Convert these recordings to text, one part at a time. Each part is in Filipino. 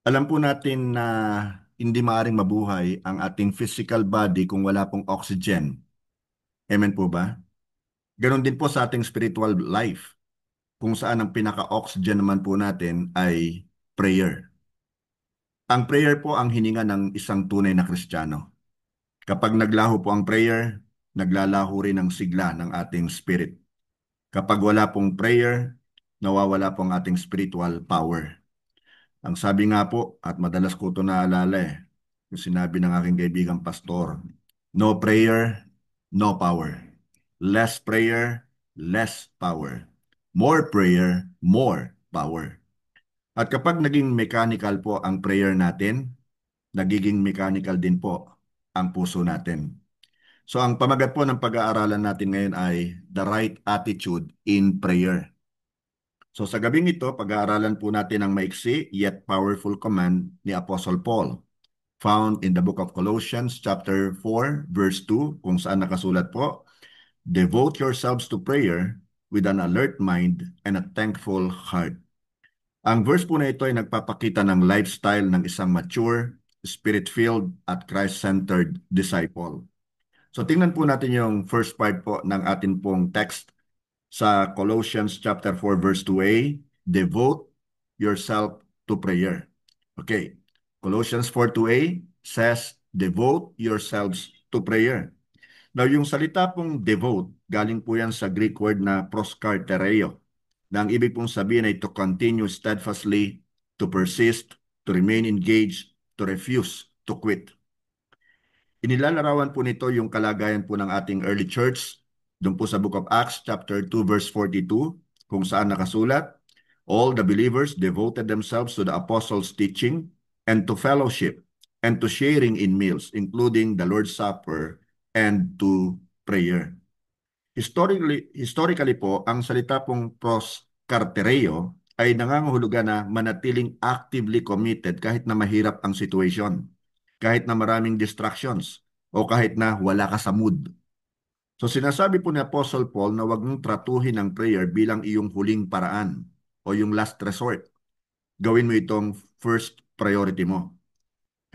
Alam po natin na hindi maaaring mabuhay ang ating physical body kung wala pong oxygen. Amen po ba? Ganon din po sa ating spiritual life, kung saan ang pinaka-oxygen naman po natin ay prayer. Ang prayer po ang hininga ng isang tunay na Kristiyano. Kapag naglaho po ang prayer, naglalaho rin ang sigla ng ating spirit. Kapag wala pong prayer, nawawala po ang ating spiritual power. Ang sabi nga po, at madalas ko ito naalala yung sinabi ng aking kaibigang pastor, no prayer, no power. Less prayer, less power. More prayer, more power. At kapag naging mechanical po ang prayer natin, nagiging mechanical din po ang puso natin. So ang pamagat po ng pag-aaralan natin ngayon ay the right attitude in prayer. So sa gabing ito, pag-aaralan po natin ang maiksi yet powerful command ni Apostle Paul found in the book of Colossians chapter 4 verse 2 kung saan nakasulat po, devote yourselves to prayer with an alert mind and a thankful heart. Ang verse po na ito ay nagpapakita ng lifestyle ng isang mature, spirit-filled at Christ-centered disciple. So tingnan po natin yung first part po ng atin pong text sa Colossians chapter 4 verse 2a, devote yourself to prayer. Okay. Colossians 4:2a says, devote yourselves to prayer. Now, yung salita pong devote, galing po yan sa Greek word na proskartereo, na ang ibig pong sabihin ay to continue steadfastly, to persist, to remain engaged, to refuse, to quit. Inilalarawan po nito yung kalagayan po ng ating early church doon po sa Book of Acts chapter 2 verse 42 kung saan nakasulat, all the believers devoted themselves to the apostles' teaching and to fellowship and to sharing in meals, including the Lord's Supper and to prayer. Historically po, ang salita pong proskartereo ay nangangahulugan na manatiling actively committed kahit na mahirap ang situation, kahit na maraming distractions, o kahit na wala ka sa mood. So sinasabi po ni Apostle Paul na huwag mong tratuhin ang prayer bilang iyong huling paraan o yung last resort. Gawin mo itong first priority mo.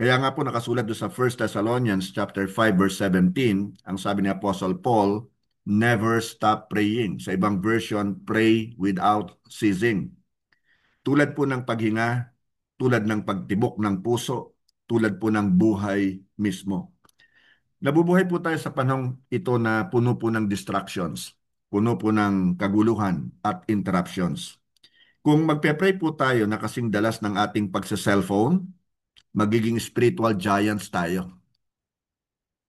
Kaya nga po nakasulat doon sa 1 Thessalonians chapter 5 verse 17, ang sabi ni Apostle Paul, never stop praying. Sa ibang version, pray without ceasing. Tulad po ng paghinga, tulad ng pagtibok ng puso, tulad po ng buhay mismo. Nabubuhay po tayo sa panahong ito na puno po ng distractions, puno po ng kaguluhan at interruptions. Kung magpe-pray po tayo na kasing dalas ng ating pagsa-cellphone, magiging spiritual giants tayo.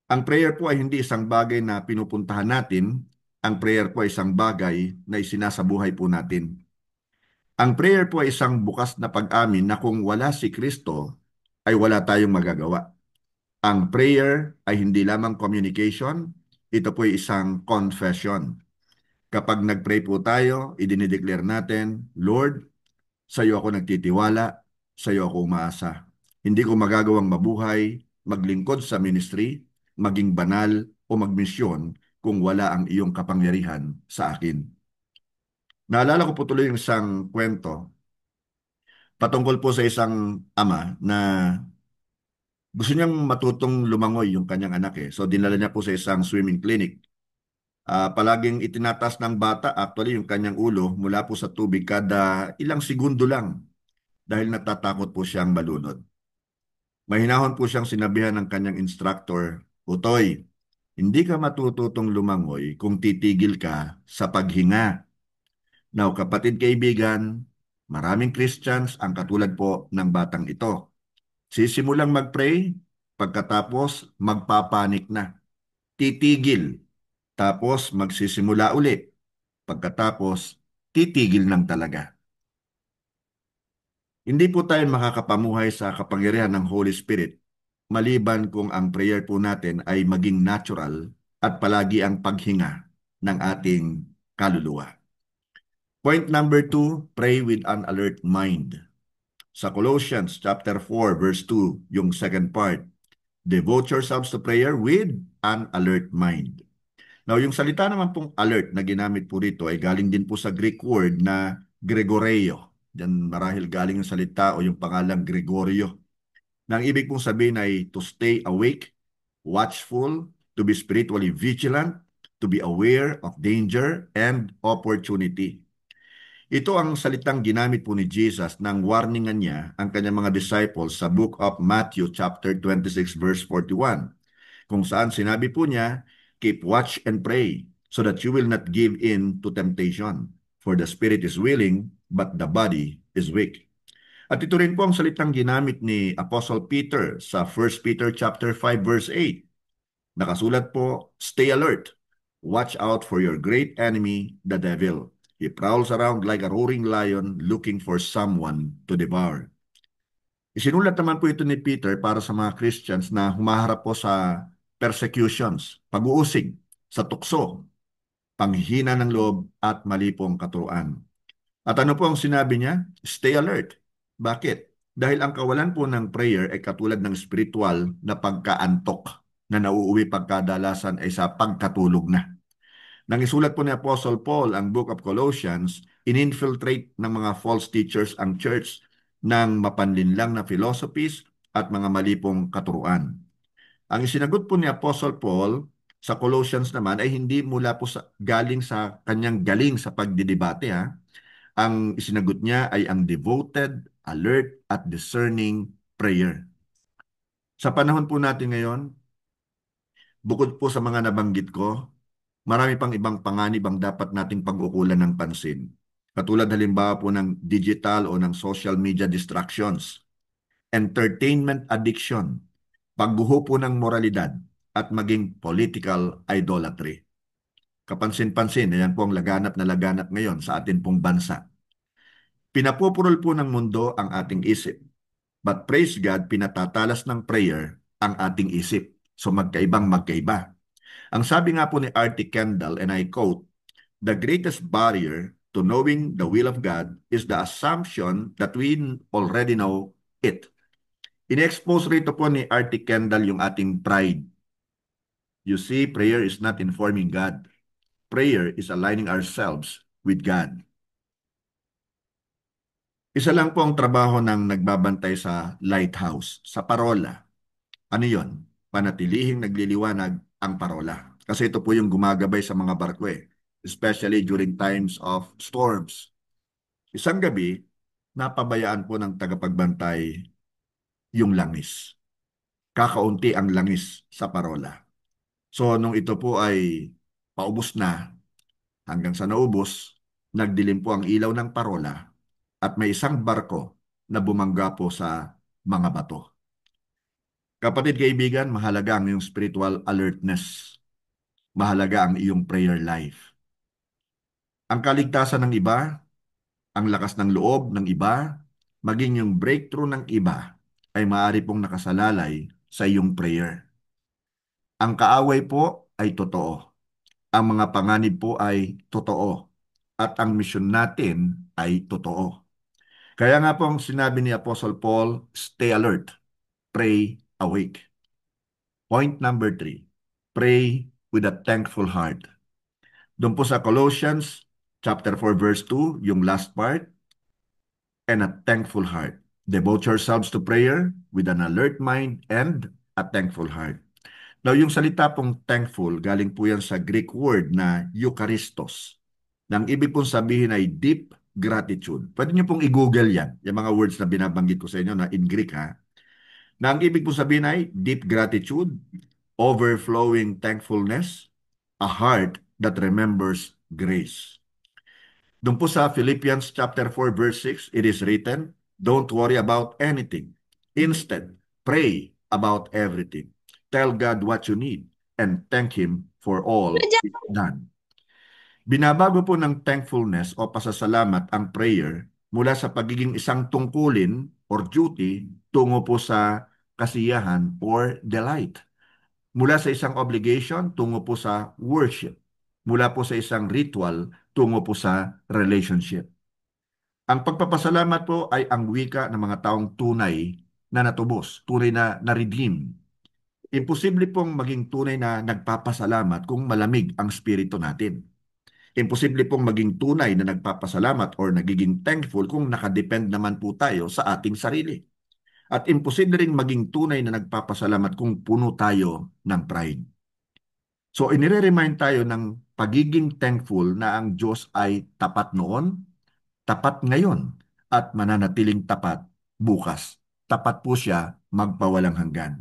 Ang prayer po ay hindi isang bagay na pinupuntahan natin. Ang prayer po ay isang bagay na isinasabuhay po natin. Ang prayer po ay isang bukas na pag-amin na kung wala si Kristo, ay wala tayong magagawa. Ang prayer ay hindi lamang communication, ito po ay isang confession. Kapag nag-pray po tayo, idinideclare natin, Lord, sa iyo ako nagtitiwala, sa iyo ako umaasa. Hindi ko magagawang mabuhay, maglingkod sa ministry, maging banal o magmisyon kung wala ang iyong kapangyarihan sa akin. Naalala ko po tuloy yung isang kwento patungkol po sa isang ama na gusto niyang matutong lumangoy yung kanyang anak eh. So dinala niya po sa isang swimming clinic. Palaging itinatas ng bata actually yung kanyang ulo mula po sa tubig kada ilang segundo lang dahil natatakot po siyang malunod. Mahinahon po siyang sinabihan ng kanyang instructor, Utoy, hindi ka matututong lumangoy kung titigil ka sa paghinga. Now, kapatid kaibigan, maraming Christians ang katulad po ng batang ito. Sisimulang mag-pray, pagkatapos magpapanik na. Titigil, tapos magsisimula uli. Pagkatapos, titigil ng talaga. Hindi po tayo makakapamuhay sa kapangyarihan ng Holy Spirit maliban kung ang prayer po natin ay maging natural at palagi ang paghinga ng ating kaluluwa. Point number 2, pray with an alert mind. Sa Colossians chapter 4 verse 2, yung second part, devote yourselves to prayer with an alert mind. Now, yung salita naman pong alert na ginamit po rito ay galing din po sa Greek word na gregoreo. Diyan marahil galing yung salita o yung pangalang Gregorio. Nang ibig pong sabihin ay to stay awake, watchful, to be spiritually vigilant, to be aware of danger and opportunity. Ito ang salitang ginamit po ni Jesus nang warningan niya ang kanyang mga disciples sa book of Matthew chapter 26 verse 41, kung saan sinabi po niya, keep watch and pray so that you will not give in to temptation. For the spirit is willing, but the body is weak. At ito rin po ang salitang ginamit ni Apostle Peter sa 1 Peter chapter 5 verse 8. Nakasulat po, stay alert. Watch out for your great enemy, the devil. He prowls around like a roaring lion looking for someone to devour. Isinulat naman po ito ni Peter para sa mga Christians na humaharap po sa persecutions, pag-uusig, sa tukso, panghihina ng loob at mali pong katuruan. At ano po ang sinabi niya? Stay alert. Bakit? Dahil ang kawalan po ng prayer ay katulad ng spiritual na pagkaantok na nauuwi pagkadalasan ay sa pagkatulog na. Nang isulat po ni Apostle Paul ang Book of Colossians, in-infiltrate ng mga false teachers ang church ng mapanlinlang na philosophies at mga mali pong katuruan. Ang isinagot po ni Apostle Paul sa Colossians naman ay hindi mula po galing sa kanyang galing sa pagdidebate ha. Ang isinagot niya ay ang devoted, alert at discerning prayer. Sa panahon po natin ngayon, bukod po sa mga nabanggit ko, marami pang ibang panganib ang dapat nating pag-ukulan ng pansin. Katulad halimbawa po ng digital o ng social media distractions, entertainment addiction, pagguho po ng moralidad, at maging political idolatry. Kapansin-pansin, yan po ang laganap na laganap ngayon sa atin pong bansa. Pinapupurol po ng mundo ang ating isip. But praise God, pinatatalas ng prayer ang ating isip. So magkaibang magkaiba. Ang sabi nga po ni R.T. Kendall, and I quote, the greatest barrier to knowing the will of God is the assumption that we already know it. In-expose rito po ni R.T. Kendall yung ating pride. You see, prayer is not informing God. Prayer is aligning ourselves with God. Isa lang po ang trabaho ng nagbabantay sa lighthouse, sa parola. Ano yon? Panatilihing nagliliwanag ang parola. Kasi ito po yung gumagabay sa mga barko especially during times of storms. Isang gabi, napabayaan po ng tagapagbantay yung langis. Kakaunti ang langis sa parola. So nung ito po ay paubos na, hanggang sa naubos, nagdilim po ang ilaw ng parola at may isang barko na bumangga po sa mga bato. Kapatid kaibigan, mahalaga ang iyong spiritual alertness. Mahalaga ang iyong prayer life. Ang kaligtasan ng iba, ang lakas ng loob ng iba, maging yung breakthrough ng iba ay maaari pong nakasalalay sa iyong prayer. Ang kaaway po ay totoo. Ang mga panganib po ay totoo. At ang misyon natin ay totoo. Kaya nga pong sinabi ni Apostle Paul, stay alert, pray awake. Point number 3, pray with a thankful heart. Doon po sa Colossians chapter 4 verse 2, yung last part, and a thankful heart. Devote yourselves to prayer with an alert mind and a thankful heart. Now, yung salita pong thankful, galing po yan sa Greek word na Eucharistos. Nang ibig pong sabihin ay deep gratitude. Pwede niyo pong i-google yan, yung mga words na binabanggit ko sa inyo na in Greek ha. Na ang ibig pong sabihin ay deep gratitude, overflowing thankfulness, a heart that remembers grace. Doon po sa Philippians chapter 4 verse 6, it is written, don't worry about anything. Instead, pray about everything. Tell God what you need and thank Him for all He's done. Binabago po ng thankfulness o pasasalamat ang prayer mula sa pagiging isang tungkulin or duty tungo po sa kasiyahan or delight. Mula sa isang obligation tungo po sa worship. Mula po sa isang ritual tungo po sa relationship. Ang pagpapasalamat po ay ang wika ng mga taong tunay na natubos, tunay na na-redeem. Imposible pong maging tunay na nagpapasalamat kung malamig ang spirito natin. Imposible pong maging tunay na nagpapasalamat or nagiging thankful kung nakadepend naman po tayo sa ating sarili. At imposible ring maging tunay na nagpapasalamat kung puno tayo ng pride. So inire-remind tayo ng pagiging thankful na ang Diyos ay tapat noon, tapat ngayon, at mananatiling tapat bukas. Tapat po siya magpawalang hanggan.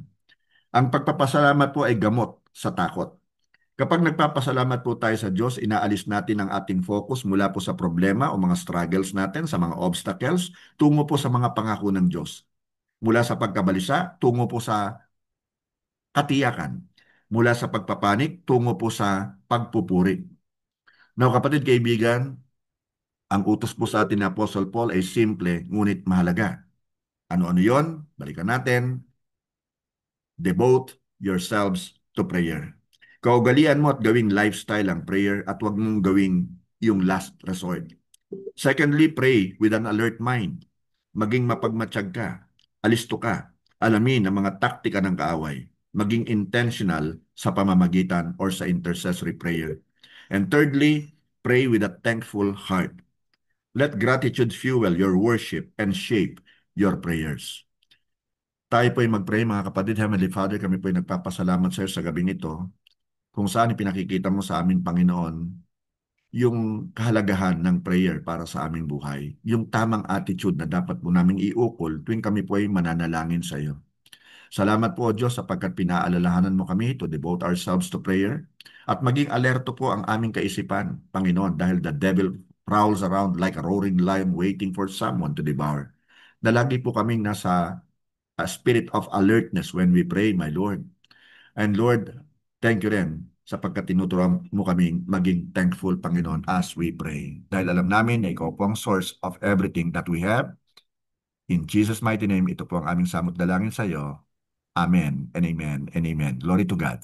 Ang pagpapasalamat po ay gamot sa takot. Kapag nagpapasalamat po tayo sa Diyos, inaalis natin ang ating focus mula po sa problema o mga struggles natin, sa mga obstacles, tungo po sa mga pangako ng Diyos. Mula sa pagkabalisa, tungo po sa katiyakan. Mula sa pagpapanik, tungo po sa pagpupuri. Now, kapatid, kaibigan, ang utos po sa atin ni Apostle Paul ay simple ngunit mahalaga. Ano-ano yon? Balikan natin. Devote yourselves to prayer. Kaugalian mo at gawing lifestyle ang prayer at huwag mong gawing yung last resort. Secondly, pray with an alert mind. Maging mapagmatsyag ka, alisto ka, alamin ang mga taktika ng kaaway, maging intentional sa pamamagitan or sa intercessory prayer. And thirdly, pray with a thankful heart. Let gratitude fuel your worship and shape your prayers. Tayo po ay mag-pray mga kapatid. Heavenly Father, kami po ay nagpapasalamat sa iyo sa gabing ito kung saan ipinakikita mo sa amin, Panginoon, yung kahalagahan ng prayer para sa aming buhay. Yung tamang attitude na dapat po naming iukol tuwing kami po ay mananalangin sa iyo. Salamat po, O Diyos, sapagkat pinaalalahanan mo kami to devote ourselves to prayer at maging alerto po ang aming kaisipan, Panginoon, dahil the devil prowls around like a roaring lion waiting for someone to devour. Na lagi po kaming nasa a spirit of alertness when we pray, my Lord. And Lord, thank you rin sapagkat tinuturuan mo kaming maging thankful, Panginoon, as we pray. Dahil alam namin na ikaw po ang source of everything that we have. In Jesus' mighty name, ito po ang aming samot dalangin sa iyo. Amen and amen and amen. Glory to God.